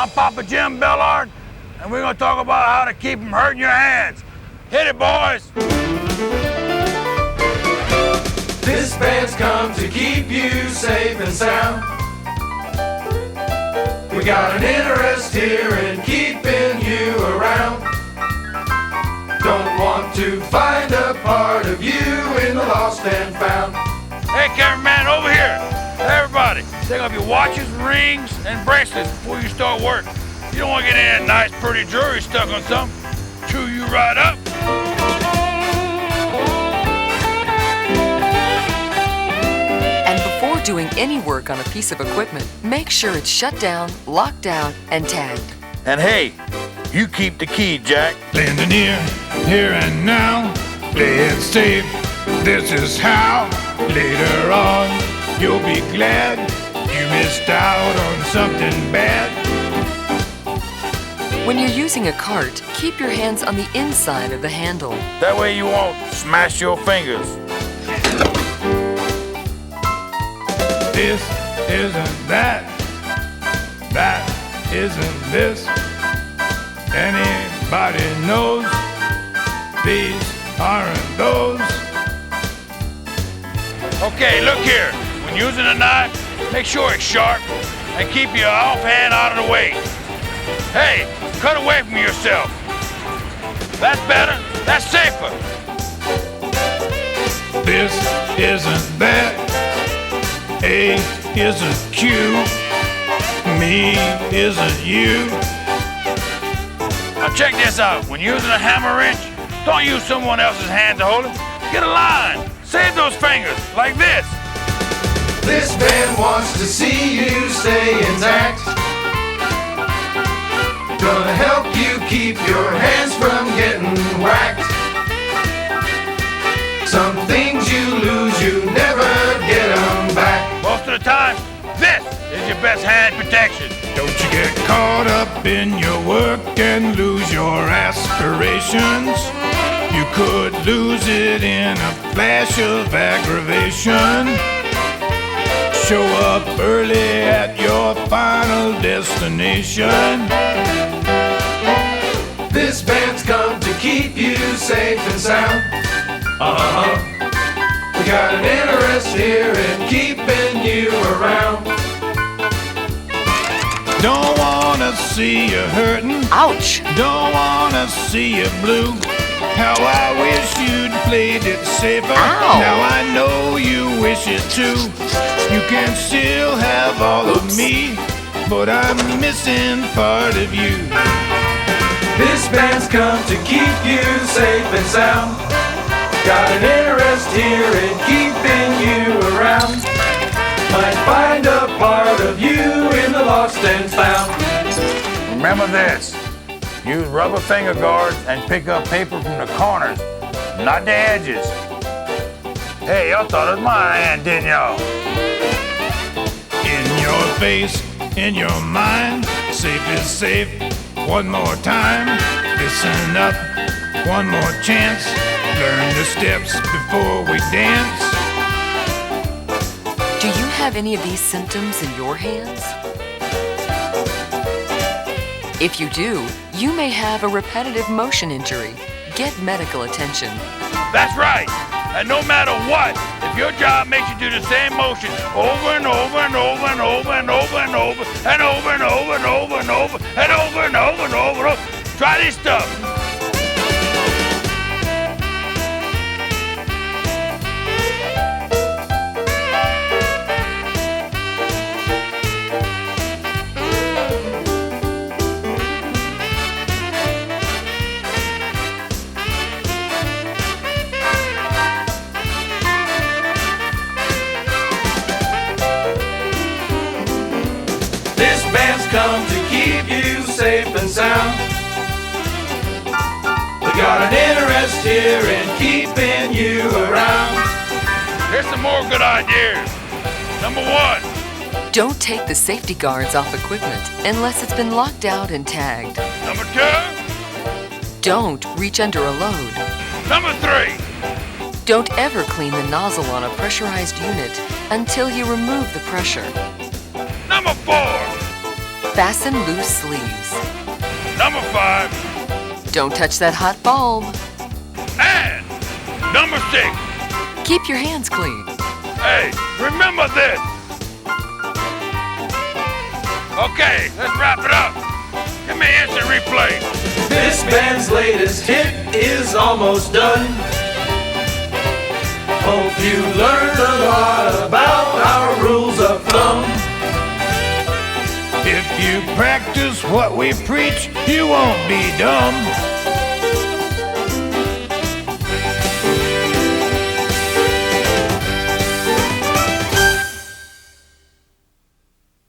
I'm Papa Jim Bellard, and we're going to talk about how to keep from hurting your hands. Hit it, boys! This band's come to keep you safe and sound. We got an interest here in keeping you around. Don't want to find a part of you in the lost and found. Hey, cameraman, over here. Everybody, take off your watches, rings, and bracelets before you start work. You don't want to get any nice, pretty jewelry stuck on something. Chew you right up. And before doing any work on a piece of equipment, make sure it's shut down, locked down, and tagged. And hey, you keep the key, Jack. Lending ear, here and now, play it safe, this is how. Later on, you'll be glad you missed out on something bad. When you're using a cart, keep your hands on the inside of the handle. That way you won't smash your fingers. This isn't that, that isn't this. Anybody knows these aren't those. Okay, look here. When using a knife, make sure it's sharp and keep your offhand out of the way. Hey, cut away from yourself. That's better. That's safer. This isn't that. A isn't Q. Me isn't you. Now check this out. When using a hammer wrench, don't use someone else's hand to hold it. Get a line. Save those fingers, like this. This band wants to see you stay intact. Gonna help you keep your hands from getting whacked. Some things you lose, you never get them back. Most of the time, this is your best hand protection. Don't you get caught up in your work and lose your aspirations. You could lose it in a flash of aggravation. Show up early at your final destination. This band's come to keep you safe and sound. We got an interest here in keeping you around. Don't wanna see you hurting. Ouch! Don't wanna see you blue. How I wish you'd played it safer. Ow. Now I know you wish it too. You can still have all of me, but I'm missing part of you. This band's come to keep you safe and sound. Got an interest here in keeping you around. Might find a part of you in the lost and found. Remember this. Use rubber finger guards and pick up paper from the corners, not the edges. Hey, y'all thought it was my hand, didn't y'all? In your face, in your mind, safe is safe. One more time, listen up, one more chance. Learn the steps before we dance. Do you have any of these symptoms in your hands? If you do, you may have a repetitive motion injury. Get medical attention. That's right. And no matter what, if your job makes you do the same motion over and over and over and over and over and over and over and over and over and over and over and over and over and over, try this stuff. Come to keep you safe and sound. We got an interest here in keeping you around. Here's some more good ideas. Number 1. Don't take the safety guards off equipment unless it's been locked out and tagged. Number 2. Don't reach under a load. Number 3. Don't ever clean the nozzle on a pressurized unit until you remove the pressure. Number 4. Fasten loose sleeves. Number 5. Don't touch that hot bulb. And number 6. Keep your hands clean. Hey, remember this. Okay, let's wrap it up. Give me instant replay. This band's latest hit is almost done. Hope you learned a lot about our rules of thumb. If you practice what we preach, you won't be dumb.